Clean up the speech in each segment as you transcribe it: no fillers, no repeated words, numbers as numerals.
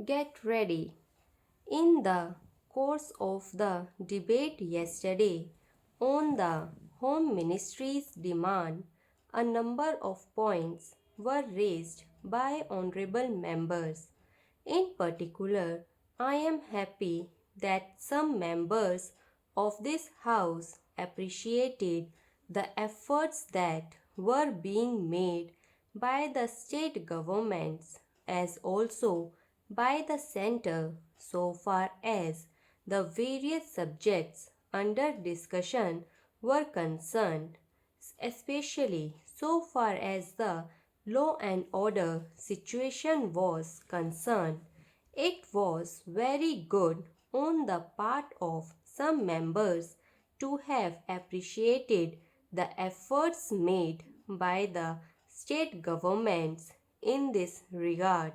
Get ready. In the course of the debate yesterday on the Home Ministry's demand, a number of points were raised by honorable members. In particular, I am happy that some members of this House appreciated the efforts that were being made by the state governments as also by the center so far as the various subjects under discussion were concerned, especially so far as the law and order situation was concerned. It was very good on the part of some members to have appreciated the efforts made by the state governments in this regard.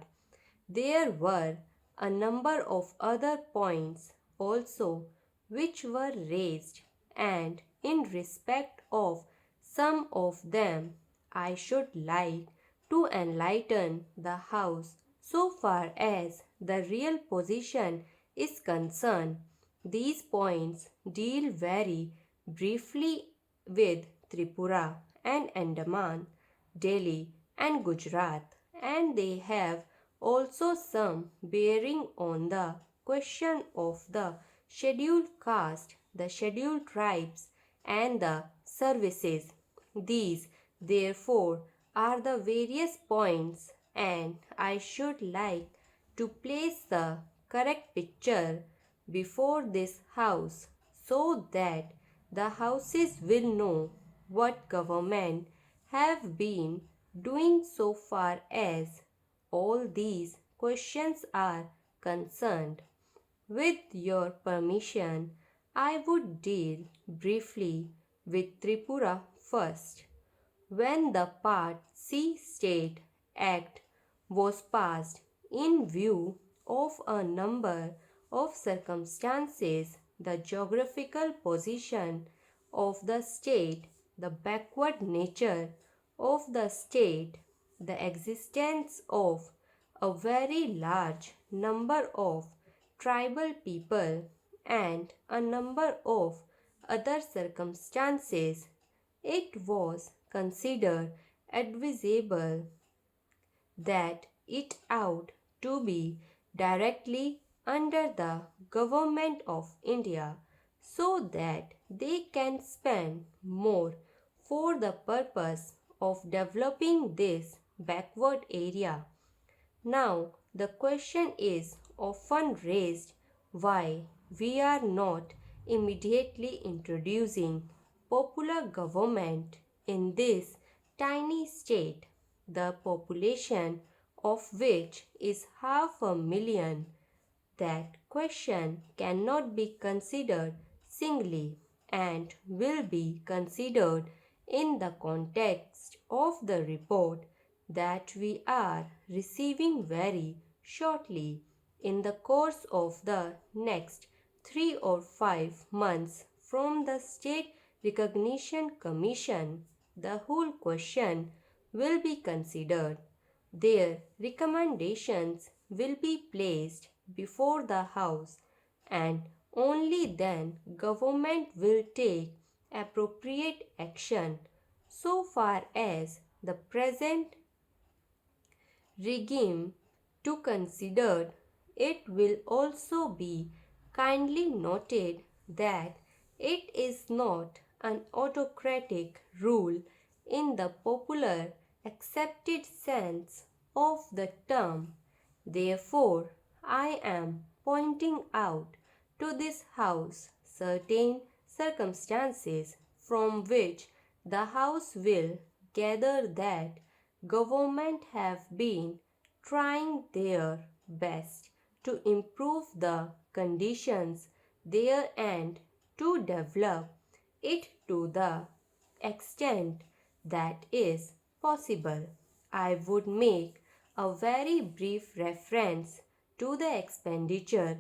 There were a number of other points also which were raised, and in respect of some of them, I should like to enlighten the House so far as the real position is concerned. These points deal very briefly with Tripura and Andaman, Delhi and Gujarat, and they have also some bearing on the question of the scheduled caste, the scheduled tribes, and the services. These, therefore, are the various points, and I should like to place the correct picture before this house so that the houses will know what government have been doing so far as all these questions are concerned. With your permission, I would deal briefly with Tripura first. When the Part C State Act was passed in view of a number of circumstances, the geographical position of the state, the backward nature of the state, the existence of a very large number of tribal people, and a number of other circumstances, it was considered advisable that it ought to be directly under the government of India so that they can spend more for the purpose of developing this backward area. Now, the question is often raised why we are not immediately introducing popular government in this tiny state, the population of which is 500,000. That question cannot be considered singly and will be considered in the context of the report that we are receiving very shortly in the course of the next 3 or 5 months from the State Recognition Commission. The whole question will be considered. Their recommendations will be placed before the House, and only then government will take appropriate action. So far as the present regime to consider, it will also be kindly noted that it is not an autocratic rule in the popular accepted sense of the term. Therefore, I am pointing out to this House certain circumstances from which the House will gather that government have been trying their best to improve the conditions there and to develop it to the extent that is possible. I would make a very brief reference to the expenditure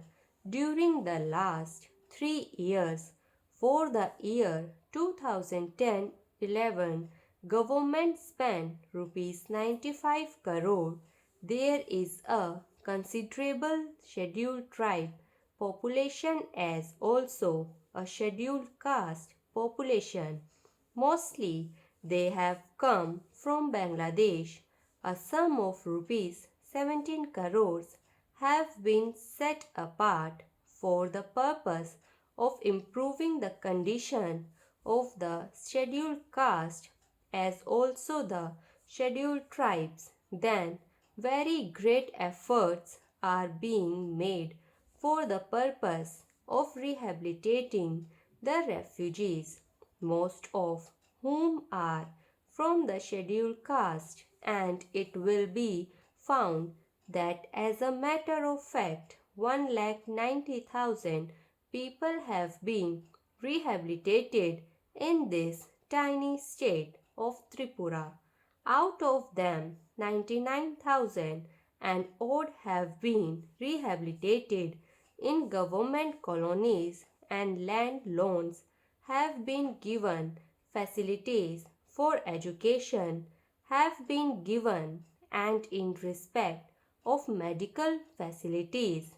during the last 3 years. For the year 2010-11, government spent rupees 95 crore. There is a considerable scheduled tribe population as also a scheduled caste population. Mostly they have come from Bangladesh. A sum of rupees 17 crores have been set apart for the purpose of improving the condition of the scheduled caste as also the scheduled tribes. Then very great efforts are being made for the purpose of rehabilitating the refugees, most of whom are from the scheduled caste, and it will be found that as a matter of fact 1,90,000 people have been rehabilitated in this tiny state of Tripura. Out of them 99,000 and odd have been rehabilitated in government colonies, and land loans have been given, facilities for education have been given, and in respect of medical facilities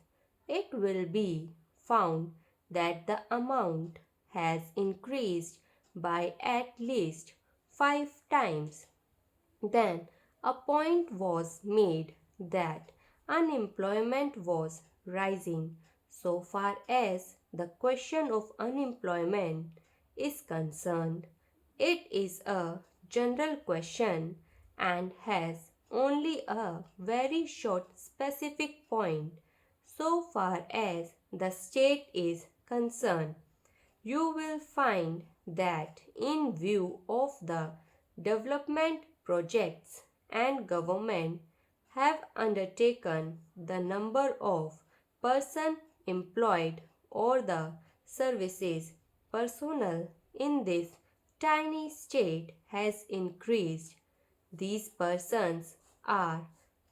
it will be found that the amount has increased by at least 5 times. Then a point was made that unemployment was rising. So far as the question of unemployment is concerned, it is a general question and has only a very short specific point so far as the state is concerned. You will find that in view of the development projects and government have undertaken, the number of person employed or the services personnel in this tiny state has increased. These persons are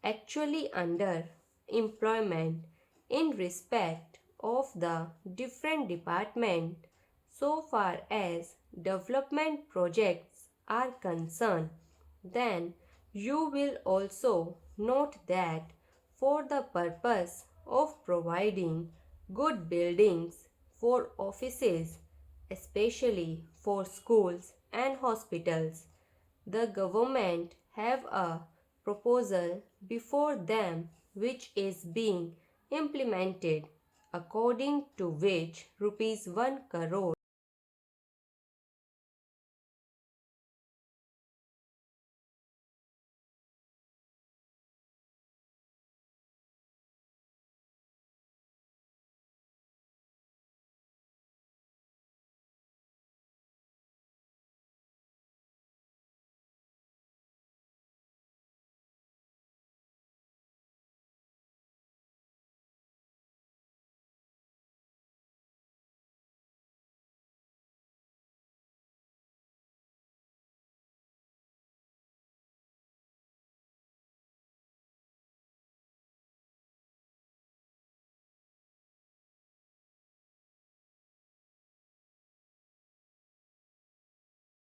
actually under employment in respect of the different department so far as development projects are concerned. Then you will also note that for the purpose of providing good buildings for offices, especially for schools and hospitals, the government have a proposal before them which is being implemented, according to which rupees 1 crore